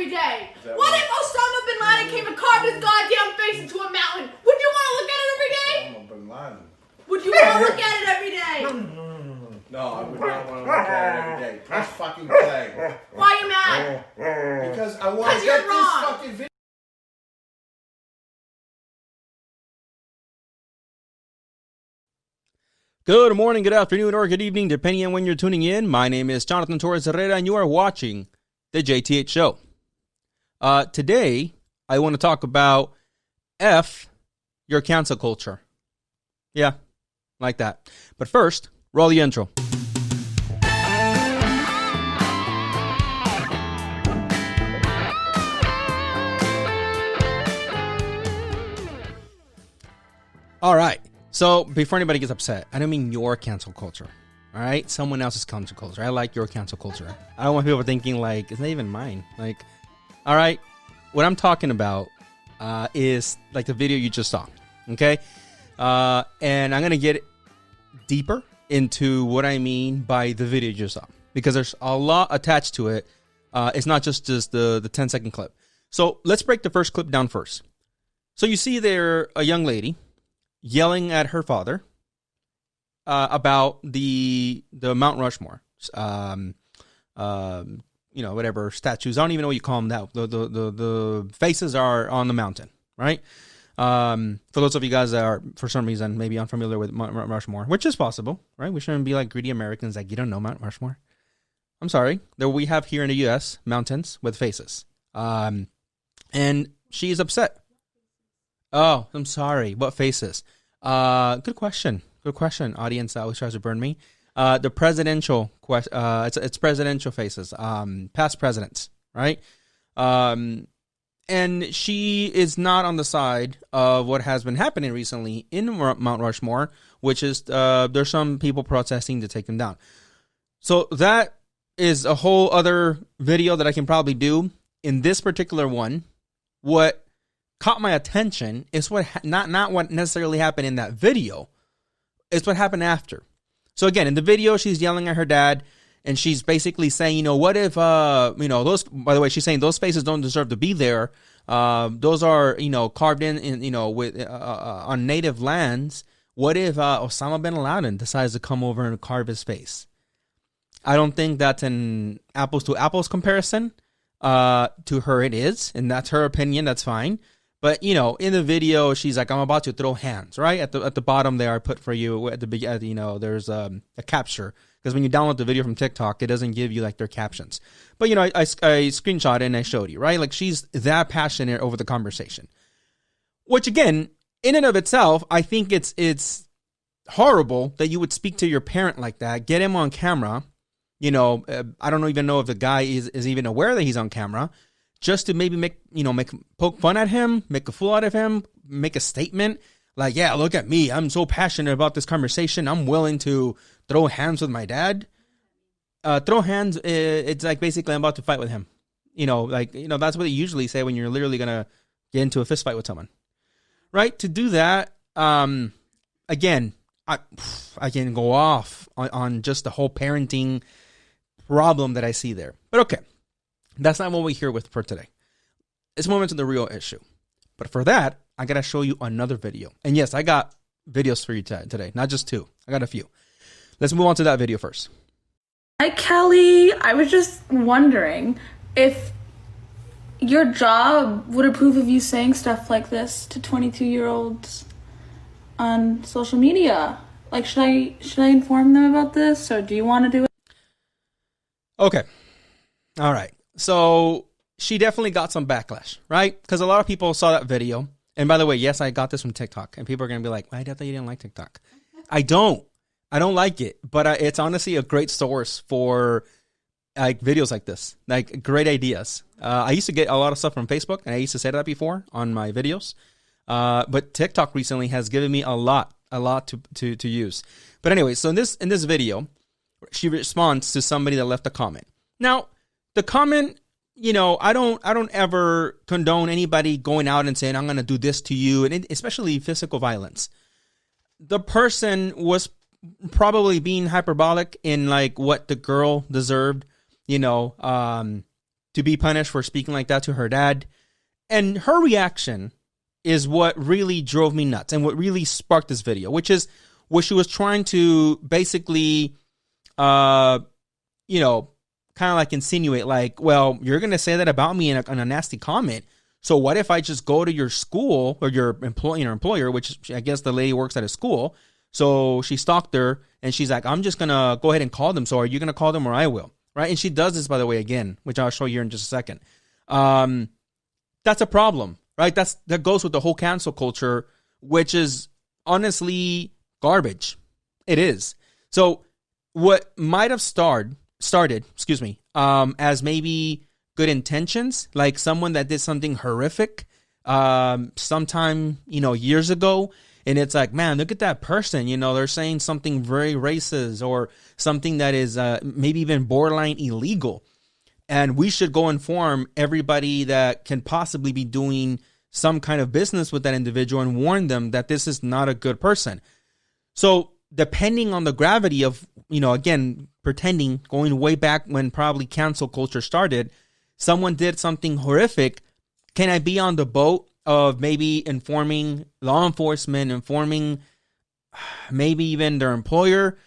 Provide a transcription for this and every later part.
every day. What if Osama bin Laden came and carved his goddamn face into a mountain? Would you want to look at it every day? Osama bin Laden. Would you want to look at it every day? No, I would not want to look at it every day. Press fucking play. Why are you mad? Because I want to you're get this wrong. fucking video. Good morning, good afternoon, or good evening, depending on when you're tuning in. My name is Jonathan Torres Herrera, and you are watching the JTH Show. Today, I want to talk about F your cancel culture. Yeah, like that. But first, roll the intro. All right. So, before anybody gets upset, I don't mean your cancel culture, all right? Someone else's cancel culture. I like your cancel culture. I don't want people thinking, like, it's not even mine. Like, all right, what I'm talking about is, like, the video you just saw, okay? And I'm going to get deeper into what I mean by the video you just saw, because there's a lot attached to it. It's not just the 10-second clip. So, let's break the first clip down first. So, you see there a young lady yelling at her father about the Mount Rushmore, whatever statues. I don't even know what you call them now. The faces are on the mountain, right? For those of you guys that are, for some reason, maybe unfamiliar with Mount Rushmore, which is possible, right? We shouldn't be like greedy Americans like, you don't know Mount Rushmore. I'm sorry. There we have here in the U.S. mountains with faces. And she's upset. Oh, I'm sorry. What faces? Good question. Good question. Audience always tries to burn me. The presidential it's presidential faces. Past presidents, right? And she is not on the side of what has been happening recently in Mount Rushmore, which is there's some people protesting to take them down. So that is a whole other video that I can probably do. In this particular one, what caught my attention is what not what necessarily happened in that video. It's what happened after. So again, in the video, she's yelling at her dad, and she's basically saying, what if those? By the way, she's saying those faces don't deserve to be there. Those are carved in with on native lands. What if Osama bin Laden decides to come over and carve his face? I don't think that's an apples to apples comparison. To her, it is, and that's her opinion. That's fine. But, in the video, she's like, I'm about to throw hands, right? At the bottom there, I put for you, at the beginning, there's a capture. Because when you download the video from TikTok, it doesn't give you, like, their captions. But, I screenshot it and I showed you, right? Like, she's that passionate over the conversation. Which, again, in and of itself, I think it's horrible that you would speak to your parent like that, get him on camera. I don't even know if the guy is even aware that he's on camera. Just to maybe poke fun at him, make a fool out of him, make a statement like, yeah, look at me. I'm so passionate about this conversation. I'm willing to throw hands with my dad. Throw hands, it's like basically I'm about to fight with him. That's what they usually say when you're literally going to get into a fist fight with someone. Right? To do that, again, I can go off on just the whole parenting problem that I see there. But okay. That's not what we're here with for today. Let's move into the real issue. But for that, I got to show you another video. And yes, I got videos for you today. Not just two. I got a few. Let's move on to that video first. Hi, Kelly. I was just wondering if your job would approve of you saying stuff like this to 22-year-olds on social media. Like, should I inform them about this, or do you want to do it? Okay. All right. So she definitely got some backlash, right? Because a lot of people saw that video. And by the way, yes, I got this from TikTok. And people are going to be like, I thought you didn't like TikTok. I don't like it. But it's honestly a great source for like videos like this, like great ideas. I used to get a lot of stuff from Facebook, and I used to say that before on my videos. But TikTok recently has given me a lot to use. But anyway, so in this video, she responds to somebody that left a comment. Now, the comment, I don't ever condone anybody going out and saying, I'm going to do this to you, and especially physical violence. The person was probably being hyperbolic in like what the girl deserved, to be punished for speaking like that to her dad. And her reaction is what really drove me nuts and what really sparked this video, which is what she was trying to basically, kind of like insinuate, like, well, you're going to say that about me in a nasty comment. So what if I just go to your school or your employer, which I guess the lady works at a school. So she stalked her and she's like, I'm just going to go ahead and call them. So are you going to call them or I will? Right. And she does this, by the way, again, which I'll show you in just a second. That's a problem, right? That goes with the whole cancel culture, which is honestly garbage. It is. So what might have started, as maybe good intentions, like someone that did something horrific, sometime, years ago. And it's like, man, look at that person. They're saying something very racist or something that is maybe even borderline illegal. And we should go inform everybody that can possibly be doing some kind of business with that individual and warn them that this is not a good person. So depending on the gravity of, again, pretending, going way back when probably cancel culture started, someone did something horrific. Can I be on the boat of maybe informing law enforcement, informing maybe even their employer?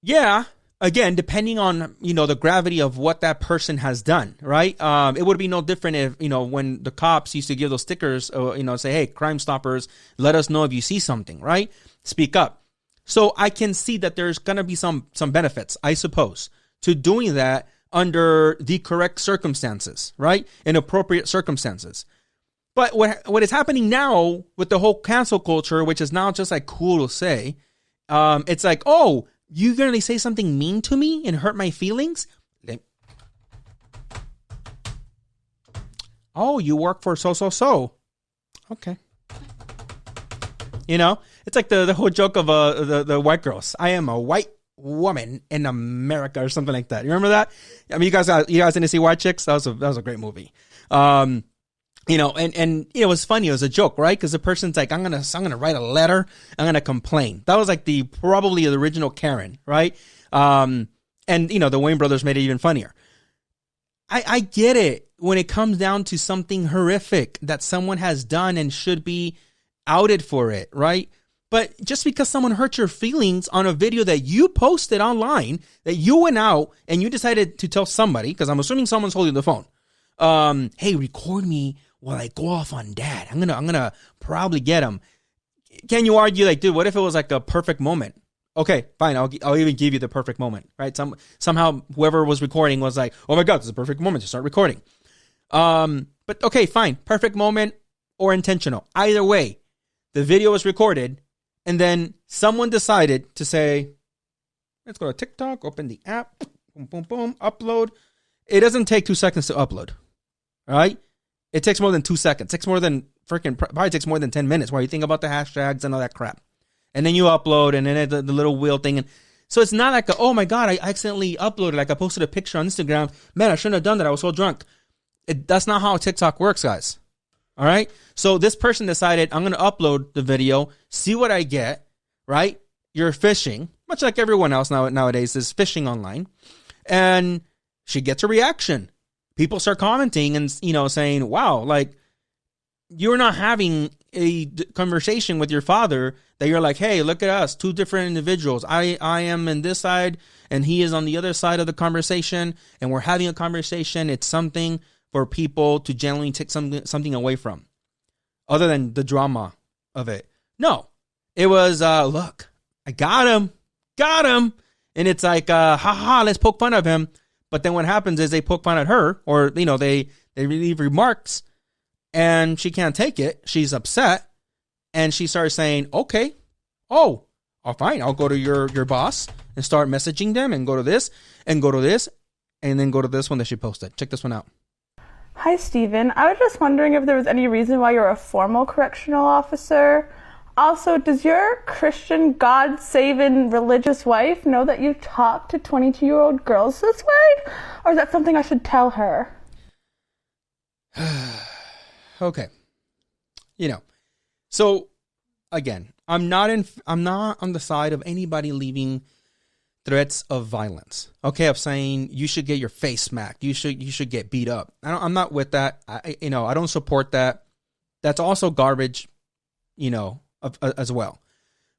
Yeah. Again, depending on, the gravity of what that person has done, right? It would be no different if, when the cops used to give those stickers, say, hey, Crime Stoppers, let us know if you see something, right? Speak up. So I can see that there's going to be some benefits, I suppose, to doing that under the correct circumstances, right? In appropriate circumstances. But what is happening now with the whole cancel culture, which is now just like cool to say, it's like, oh, you're going to say something mean to me and hurt my feelings? Oh, you work for so. Okay. It's like the whole joke of the white girls. I am a white woman in America or something like that. You remember that? I mean, you guys didn't see White Chicks? That was a great movie. And it was funny. It was a joke, right? Because the person's like, I'm gonna write a letter. I'm gonna complain. That was like probably the original Karen, right? And the Wayne brothers made it even funnier. I get it when it comes down to something horrific that someone has done and should be outed for it, right? But just because someone hurt your feelings on a video that you posted online, that you went out and you decided to tell somebody, because I'm assuming someone's holding the phone, hey, record me while I go off on dad. I'm gonna probably get him. Can you argue like, dude, what if it was like a perfect moment? Okay, fine. I'll even give you the perfect moment, right? Somehow whoever was recording was like, oh my God, this is a perfect moment to start recording. But okay, fine. Perfect moment or intentional. Either way, the video was recorded and then someone decided to say, let's go to TikTok, open the app, boom, boom, boom, upload. It doesn't take 2 seconds to upload, all right? It takes more than 2 seconds. It takes more than probably takes more than 10 minutes while you think about the hashtags and all that crap. And then you upload and then the little wheel thing. And so it's not like, oh my God, I accidentally uploaded. Like I posted a picture on Instagram. Man, I shouldn't have done that. I was so drunk. That's not how TikTok works, guys. All right. So this person decided, I'm going to upload the video, see what I get, right? You're fishing, much like everyone else nowadays is fishing online. And she gets a reaction. People start commenting and, saying, wow, like you're not having a conversation with your father that you're like, hey, look at us, two different individuals. I am in this side and he is on the other side of the conversation and we're having a conversation. It's something for people to genuinely take something away from other than the drama of it. No, it was, look, I got him. And it's like, haha, let's poke fun of him. But then what happens is they poke fun at her or, they leave remarks and she can't take it. She's upset and she starts saying, okay, oh, fine. I'll go to your boss and start messaging them and go to this and go to this and then go to this one that she posted. Check this one out. Hi, Stephen. I was just wondering if there was any reason why you're a formal correctional officer. Also, does your Christian, God-saving religious wife know that you talk to 22-year-old girls this way? Or is that something I should tell her? Okay. So again, I'm not on the side of anybody leaving threats of violence. Okay, of saying you should get your face smacked, you should get beat up. I'm not with that. I don't support that. That's also garbage, as well.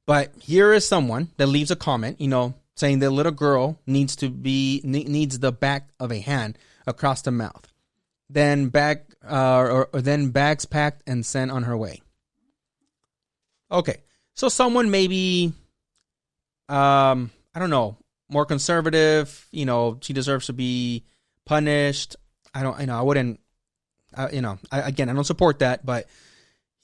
But here is someone that leaves a comment, saying the little girl needs the back of a hand across the mouth. Then bags packed and sent on her way. Okay, so someone maybe, I don't know, more conservative. She deserves to be punished. I wouldn't. I don't support that. But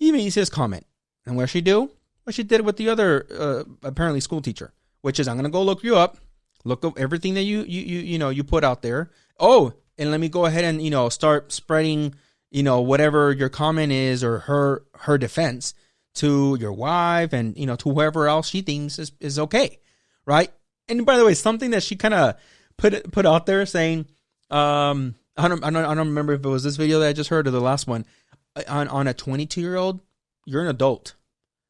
he makes his comment, and what she do? What she did with the other apparently school teacher, which is I'm gonna go look you up, look up everything that you put out there. Oh. And let me go ahead and, start spreading, whatever your comment is or her defense to your wife and, to whoever else she thinks is okay. Right. And by the way, something that she kind of put out there saying, I don't remember if it was this video that I just heard or the last one on a 22-year-old, you're an adult.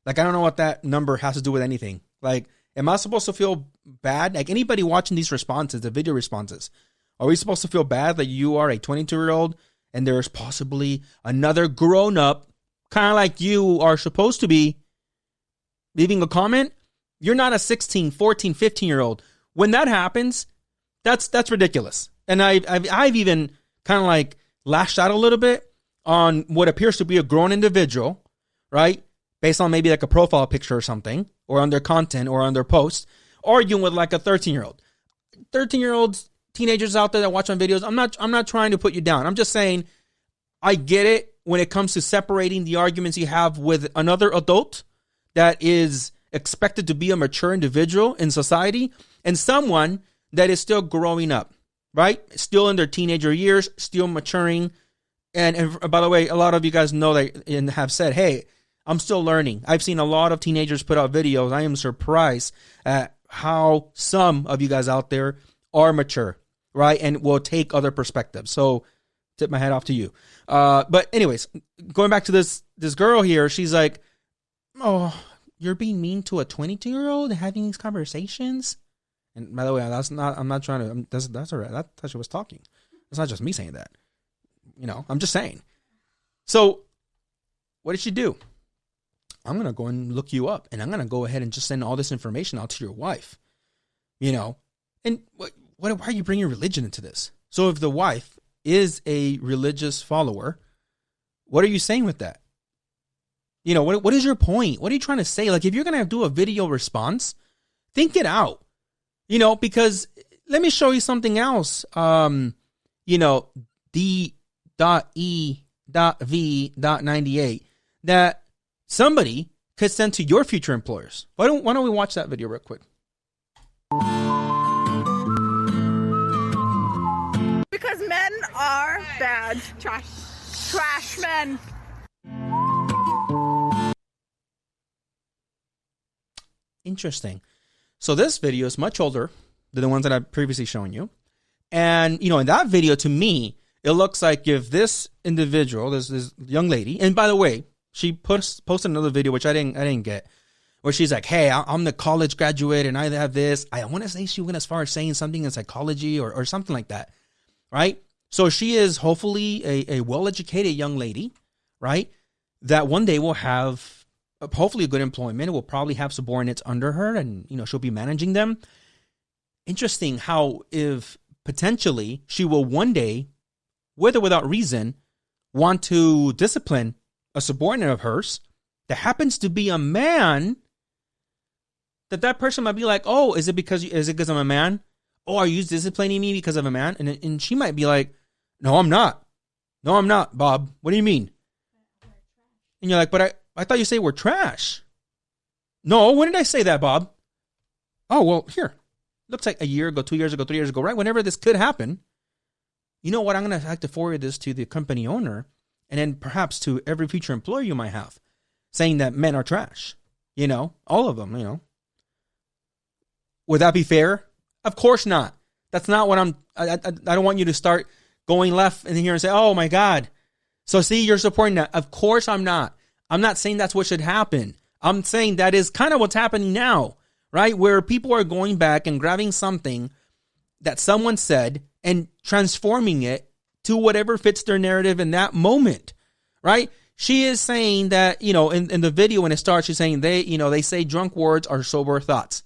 Like, I don't know what that number has to do with anything. Like, am I supposed to feel bad? Like anybody watching these responses, the video responses, are we supposed to feel bad that you are a 22-year-old and there's possibly another grown-up, kind of like you are supposed to be, leaving a comment? You're not a 16, 14, 15-year-old. When that happens, that's ridiculous. And I've even kind of like lashed out a little bit on what appears to be a grown individual, right? Based on maybe like a profile picture or something, or on their content or on their posts, arguing with like a 13-year-old. 13-year-olds, teenagers out there that watch on videos, I'm not trying to put you down. I'm just saying I get it when it comes to separating the arguments you have with another adult that is expected to be a mature individual in society and someone that is still growing up, right? Still in their teenager years, still maturing. And by the way, a lot of you guys know that and have said, hey, I'm still learning. I've seen a lot of teenagers put out videos. I am surprised at how some of you guys out there are mature, right? And will take other perspectives. So tip my hat off to you. But anyways, going back to this girl here, she's like, oh, you're being mean to a 22-year-old having these conversations? And by the way, I'm not trying to, that's all right. That's how she was talking. It's not just me saying that. I'm just saying. So what did she do? I'm going to go and look you up and I'm going to go ahead and just send all this information out to your wife, and why are you bringing religion into this? So if the wife is a religious follower, what are you saying with that? What is your point? What are you trying to say? Like, if you're going to do a video response, think it out, because let me show you something else. D.E.V.98 that somebody could send to your future employers. Why don't we watch that video real quick? Because men are bad. Trash men. Interesting. So this video is much older than the ones that I've previously shown you. And, in that video, to me, it looks like if this individual, this young lady, and by the way, she posted another video, which I didn't get, where she's like, hey, I'm the college graduate and I have this. I want to say she went as far as saying something in psychology or something like that, right? So she is hopefully a well-educated young lady, right? That one day will have hopefully a good employment, will probably have subordinates under her and, she'll be managing them. Interesting how if potentially she will one day, with or without reason, want to discipline a subordinate of hers that happens to be a man, that person might be like, oh, is it because I'm a man? Oh, are you disciplining me because I'm a man? And she might be like, no, I'm not. No, I'm not, Bob. What do you mean? And you're like, but I thought you say we're trash. No, when did I say that, Bob? Oh, well, here. Looks like a year ago, 2 years ago, 3 years ago, right? Whenever this could happen. You know what? I'm going to have to forward this to the company owner and then perhaps to every future employee you might have, saying that men are trash. All of them, Would that be fair? Of course not. That's not what I don't want you to start going left in here and say, oh my God. So see, you're supporting that. Of course I'm not. I'm not saying that's what should happen. I'm saying that is kind of what's happening now, right? Where people are going back and grabbing something that someone said and transforming it to whatever fits their narrative in that moment, right? She is saying that, in the video when it starts, she's saying they say drunk words are sober thoughts,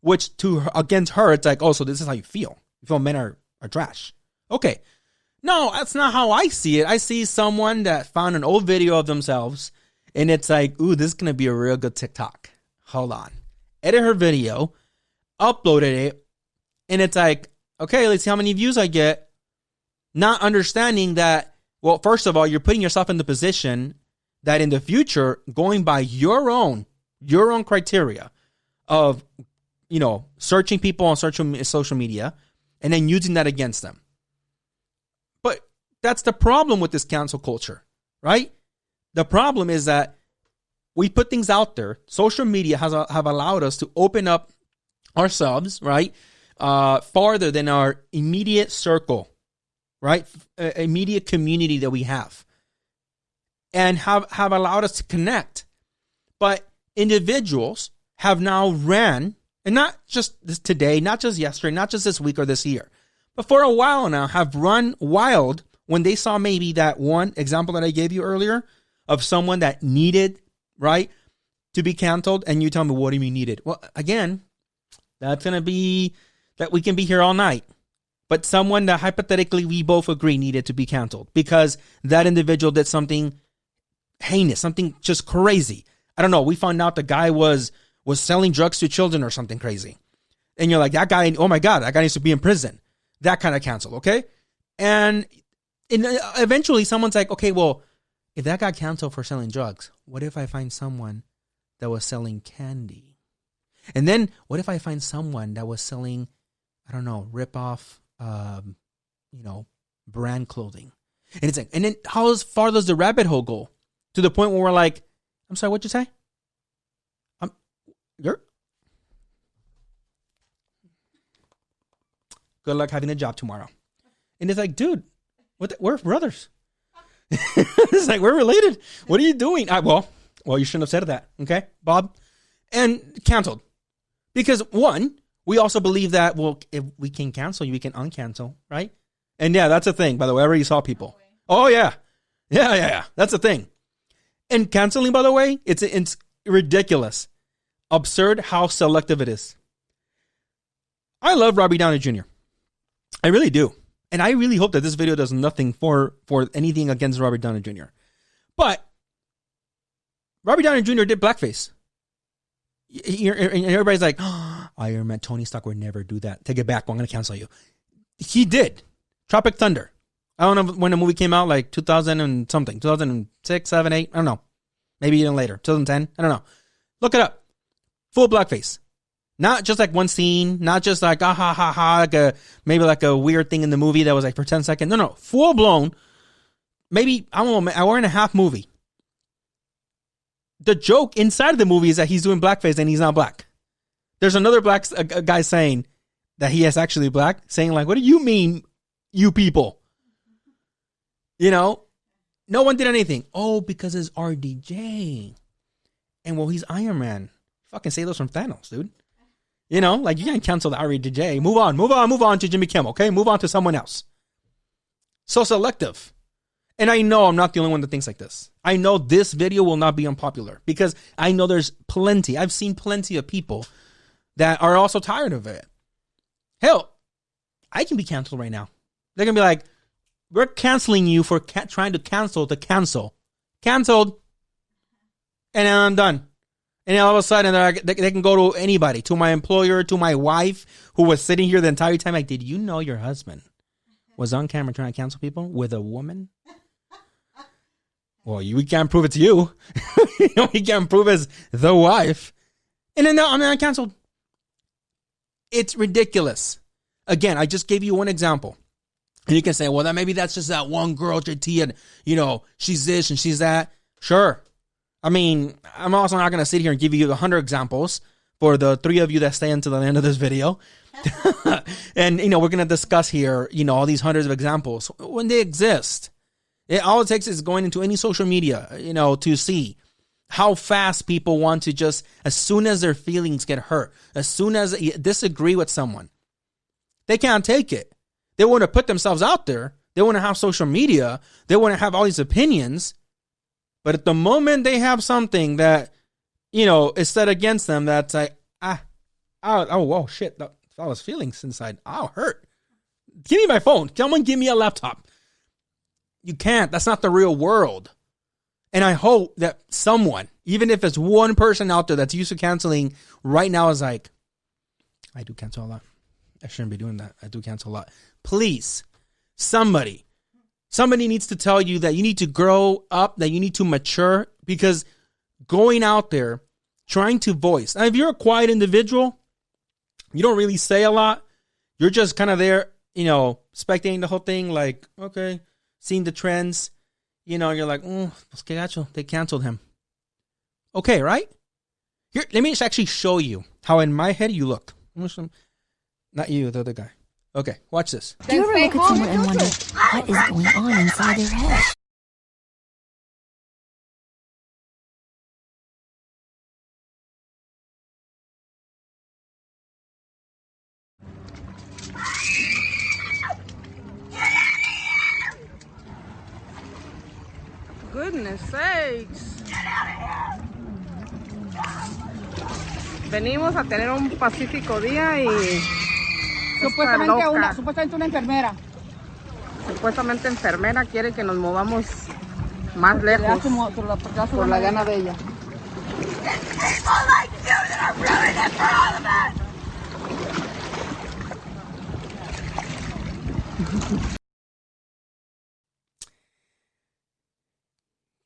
which against her, it's like, oh, so this is how you feel. You feel men are trash. Okay. No, that's not how I see it. I see someone that found an old video of themselves and it's like, ooh, this is going to be a real good TikTok. Hold on. Edit her video, uploaded it, and it's like, okay, let's see how many views I get. Not understanding that, well, first of all, you're putting yourself in the position that in the future, going by your own criteria of, searching people on social media and then using that against them. But that's the problem with this cancel culture, right? The problem is that we put things out there. Social media have allowed us to open up ourselves, right? Farther than our immediate circle, right? Immediate community that we have. And have allowed us to connect. But individuals have now ran, and not just this today, not just yesterday, not just this week or this year, but for a while now have run wild when they saw maybe that one example that I gave you earlier of someone that needed, right, to be canceled. And you tell me, what do you mean needed? Well, again, that's going to be that we can be here all night. But someone that hypothetically we both agree needed to be canceled because that individual did something heinous, something just crazy. I don't know. We found out the guy was selling drugs to children or something crazy. And you're like, that guy, oh my God, that guy needs to be in prison. That kind of cancel, okay? And eventually someone's like, okay, well, if that got canceled for selling drugs, what if I find someone that was selling candy? And then what if I find someone that was selling, I don't know, rip-off, brand clothing? And it's like, and then how far does the rabbit hole go? To the point where we're like, I'm sorry, what'd you say? You're good luck having a job tomorrow. And it's like, dude, we're brothers. It's like, we're related. What are you doing? Well, you shouldn't have said that. Okay, Bob. And canceled. Because one, we also believe that, well, if we can cancel you, we can uncancel, right? And yeah, that's a thing, by the way. I already saw people. Oh, yeah. Yeah. That's a thing. And canceling, by the way, it's ridiculous. Absurd how selective it is. I love Robbie Downey Jr. I really do. And I really hope that this video does nothing for anything against Robert Downey Jr. But Robert Downey Jr. did blackface. And everybody's like, oh, Iron Man, Tony Stark would never do that. Take it back. I'm going to cancel you. He did. Tropic Thunder. I don't know when the movie came out, like 2000 and something. 2006, 7, 8. I don't know. Maybe even later. 2010. I don't know. Look it up. Full blackface. Not just like one scene. Not just like, maybe like a weird thing in the movie that was like for 10 seconds. No. Full blown. Maybe, I don't know, an hour and a half movie. The joke inside of the movie is that he's doing blackface and he's not black. There's another black guy saying that he is actually black, saying like, what do you mean, you people? No one did anything. Oh, because it's RDJ. And well, he's Iron Man. Fucking say those from Thanos, dude. Like you can't cancel the RDJ. Move on to Jimmy Kimmel, okay? Move on to someone else. So selective. And I know I'm not the only one that thinks like this. I know this video will not be unpopular because I know there's plenty. I've seen plenty of people that are also tired of it. Hell, I can be canceled right now. They're going to be like, we're canceling you for trying to cancel the cancel. Canceled. And then I'm done. And then all of a sudden, they can go to anybody, to my employer, to my wife, who was sitting here the entire time. Like, did you know your husband was on camera trying to cancel people with a woman? Well, we can't prove it's you. We can't prove it's the wife. And then no, I'm not canceled. It's ridiculous. Again, I just gave you one example. And you can say, well, maybe that's just that one girl, JT, and, she's this and she's that. Sure. I mean, I'm also not going to sit here and give you 100 examples for the 3 of you that stay until the end of this video. And, we're going to discuss here, all these hundreds of examples when they exist. All it takes is going into any social media, to see. how fast people want to just, as soon as their feelings get hurt, as soon as they disagree with someone, they can't take it. They want to put themselves out there. They want to have social media. They want to have all these opinions. But at the moment they have something that, is set against them, that's like, whoa, shit, that was feelings inside. I'll hurt. Give me my phone. Someone give me a laptop. You can't. That's not the real world. And I hope that someone, even if it's one person out there that's used to canceling right now, is like, I do cancel a lot. I shouldn't be doing that. I do cancel a lot. Please, somebody needs to tell you that you need to grow up, that you need to mature, because going out there, trying to voice. Now, if you're a quiet individual, you don't really say a lot. You're just kind of there, spectating the whole thing, like, okay, seeing the trends. You're like, pues que gacho, they canceled him. Okay, right? Here, let me just actually show you how in my head you look. Not you, the other guy. Okay, watch this. Do you ever look at someone and wonder what is going on inside their head? Goodness sakes. Venimos a tener un pacífico día y Supuestamente una enfermera. Supuestamente enfermera quiere que nos movamos más lejos por la gana de ella.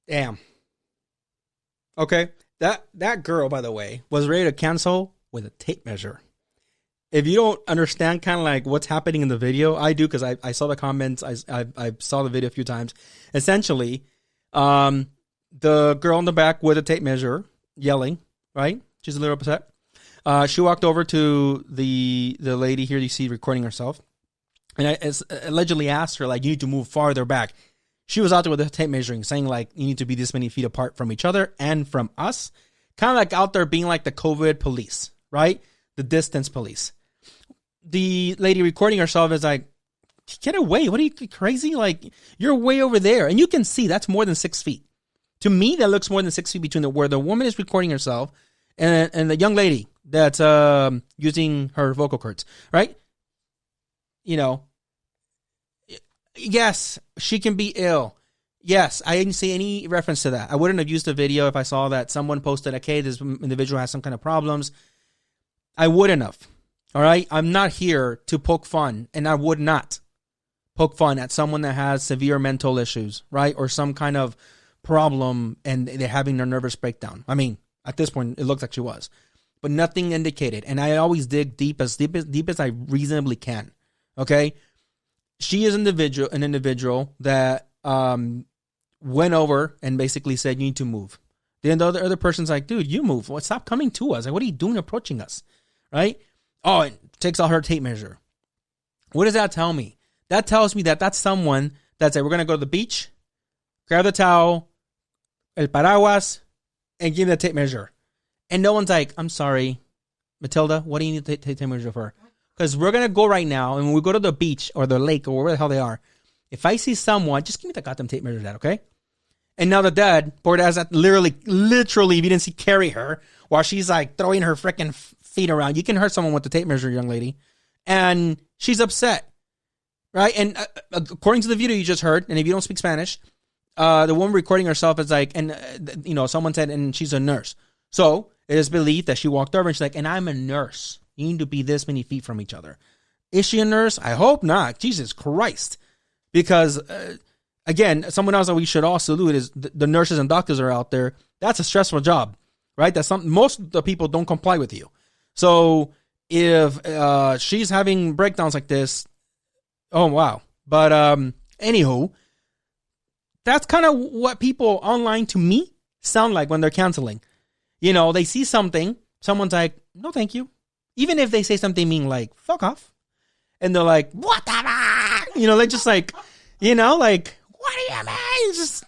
Damn. Okay. That girl, by the way, was ready to cancel with a tape measure. If you don't understand kind of like what's happening in the video, I do, because I saw the comments. I saw the video a few times. Essentially, the girl in the back with a tape measure yelling, right? She's a little upset. She walked over to the lady here you see recording herself, and I allegedly asked her, like, you need to move farther back. She was out there with a tape measuring, saying, like, you need to be this many feet apart from each other and from us. Kind of like out there being like the COVID police, right? The distance police. The lady recording herself is like, get away. What are you, crazy? Like, you're way over there. And you can see that's more than 6 feet. To me, that looks more than 6 feet between where the woman is recording herself and the young lady that's using her vocal cords, right? Yes, she can be ill. Yes, I didn't see any reference to that. I wouldn't have used the video if I saw that someone posted, okay, this individual has some kind of problems. I wouldn't have. All right? I'm not here to poke fun, and I would not poke fun at someone that has severe mental issues, right? Or some kind of problem and they're having their nervous breakdown. I mean, at this point, it looks like she was. But nothing indicated. And I always dig deep as I reasonably can. Okay? She is an individual that went over and basically said, you need to move. Then the other person's like, dude, you move. Well, stop coming to us. Like, what are you doing approaching us? Right? Oh, and takes out her tape measure. What does that tell me? That tells me that that's someone that's like, we're going to go to the beach, grab the towel, el paraguas, and give me the tape measure. And no one's like, I'm sorry, Matilda, what do you need the tape measure for? Because we're going to go right now, and when we go to the beach or the lake or wherever the hell they are, if I see someone, just give me the goddamn tape measure, Dad, okay? And now the dad, poor dad's that literally, if you didn't see, carry her while she's like throwing her freaking feet around. You can hurt someone with the tape measure, young lady. And she's upset, right? And according to the video you just heard, and if you don't speak Spanish, the woman recording herself is like, and someone said, and she's a nurse. So it is believed that she walked over and she's like, and I'm a nurse. You need to be this many feet from each other. Is she a nurse? I hope not. Jesus Christ. Because, again, someone else that we should all salute is the nurses and doctors are out there. That's a stressful job, right? That's something most of the people don't comply with you. So if she's having breakdowns like this, oh, wow. But anywho, that's kind of what people online to me sound like when they're canceling. They see something, someone's like, no, thank you. Even if they say something mean like, fuck off. And they're like, what the fuck? They're just like, like, what do you mean? Just,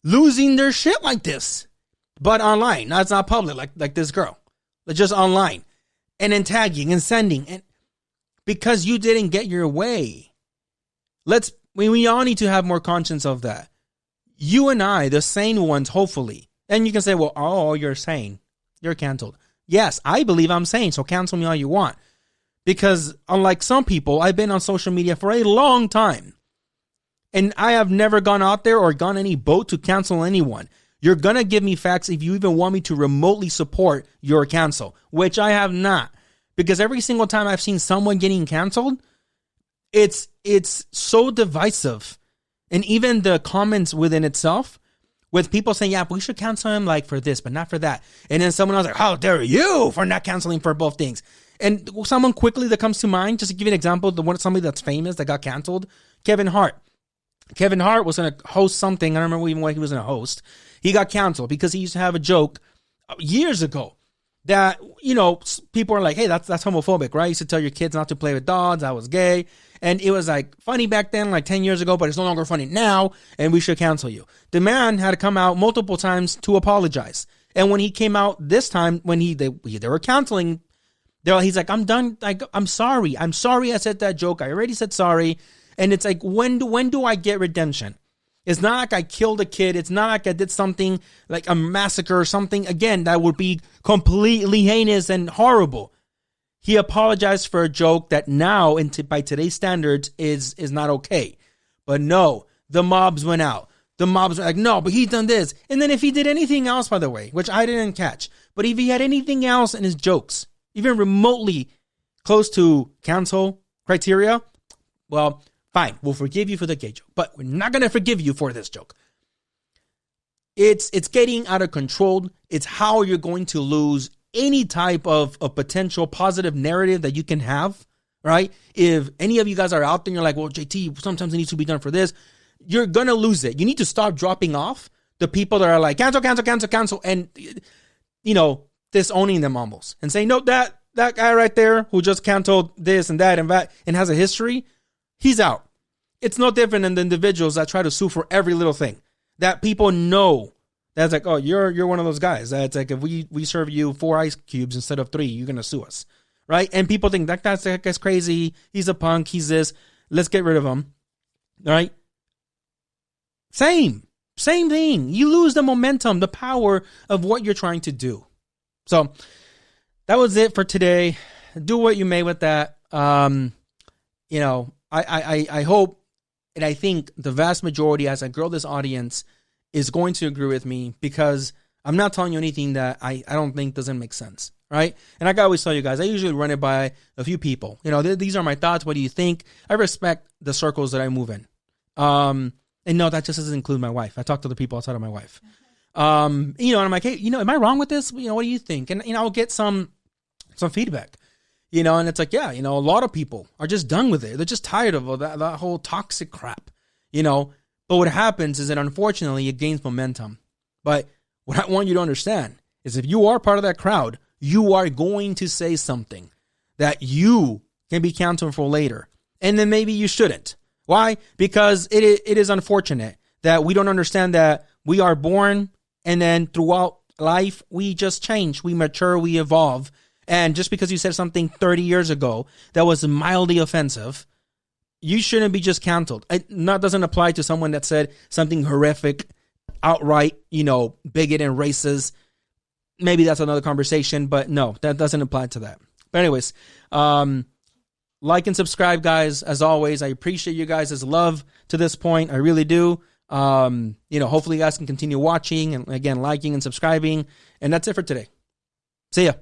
losing their shit like this. but online. Now it's not public like this girl. It's just online. And then tagging and sending. And because you didn't get your way. We all need to have more conscience of that. You and I, the sane ones, hopefully. And you can say, well, oh, you're sane. You're canceled. Yes, I believe I'm sane, so cancel me all you want. Because unlike some people, I've been on social media for a long time. And I have never gone out there or gone any boat to cancel anyone. You're going to give me facts if you even want me to remotely support your cancel, which I have not. Because every single time I've seen someone getting canceled, it's so divisive. And even the comments within itself, with people saying, yeah, we should cancel him like for this, but not for that. And then someone else like, how dare you for not canceling for both things? And someone quickly that comes to mind, just to give you an example, somebody that's famous that got canceled, Kevin Hart. Kevin Hart was going to host something. I don't remember even what he was going to host. He got canceled because he used to have a joke years ago that, people are like, hey, that's homophobic, right? You used to tell your kids not to play with dogs. I was gay. And it was like funny back then, like 10 years ago, but it's no longer funny now. And we should cancel you. The man had to come out multiple times to apologize. And when he came out this time, when they were canceling, he's like, I'm done. Like, I'm sorry. I'm sorry I said that joke. I already said sorry. And it's like, when do I get redemption? It's not like I killed a kid. It's not like I did something like a massacre or something. Again, that would be completely heinous and horrible. He apologized for a joke that now, by today's standards, is not okay. But no, the mobs went out. The mobs were like, no, but he's done this. And then if he did anything else, by the way, which I didn't catch, but if he had anything else in his jokes, even remotely close to cancel criteria, well, fine, we'll forgive you for the gay joke, but we're not going to forgive you for this joke. It's getting out of control. It's how you're going to lose any type of potential positive narrative that you can have, right? If any of you guys are out there and you're like, well, JT, sometimes it needs to be done for this, you're going to lose it. You need to stop dropping off the people that are like, cancel, and, disowning them almost and saying, no, that guy right there who just canceled this and that and has a history, he's out. It's no different than the individuals that try to sue for every little thing that people know. That's like, oh, you're one of those guys. That's like, if we serve you 4 ice cubes instead of 3, you're going to sue us, right? And people think that guy's crazy. He's a punk. He's this. Let's get rid of him, all right? Same thing. You lose the momentum, the power of what you're trying to do. So that was it for today. Do what you may with that. I hope and I think the vast majority, as I grow this audience, is going to agree with me, because I'm not telling you anything that I don't think doesn't make sense, right? And like I always tell you guys, I usually run it by a few people. These are my thoughts. What do you think? I respect the circles that I move in. And no, that just doesn't include my wife. I talk to the people outside of my wife. And I'm like, hey, am I wrong with this? What do you think? And, I'll get some feedback, and it's like, yeah, a lot of people are just done with it. They're just tired of that whole toxic crap, But what happens is that, unfortunately, it gains momentum. But what I want you to understand is, if you are part of that crowd, you are going to say something that you can be counted for later. And then maybe you shouldn't. Why? Because it is unfortunate that we don't understand that we are born, and then throughout life, we just change, we mature, we evolve. And just because you said something 30 years ago that was mildly offensive, you shouldn't be just canceled. That doesn't apply to someone that said something horrific, outright, bigot and racist. Maybe that's another conversation, but no, that doesn't apply to that. But anyways, like and subscribe, guys. As always, I appreciate you guys' love to this point. I really do. Hopefully you guys can continue watching and, again, liking and subscribing. And that's it for today. See ya.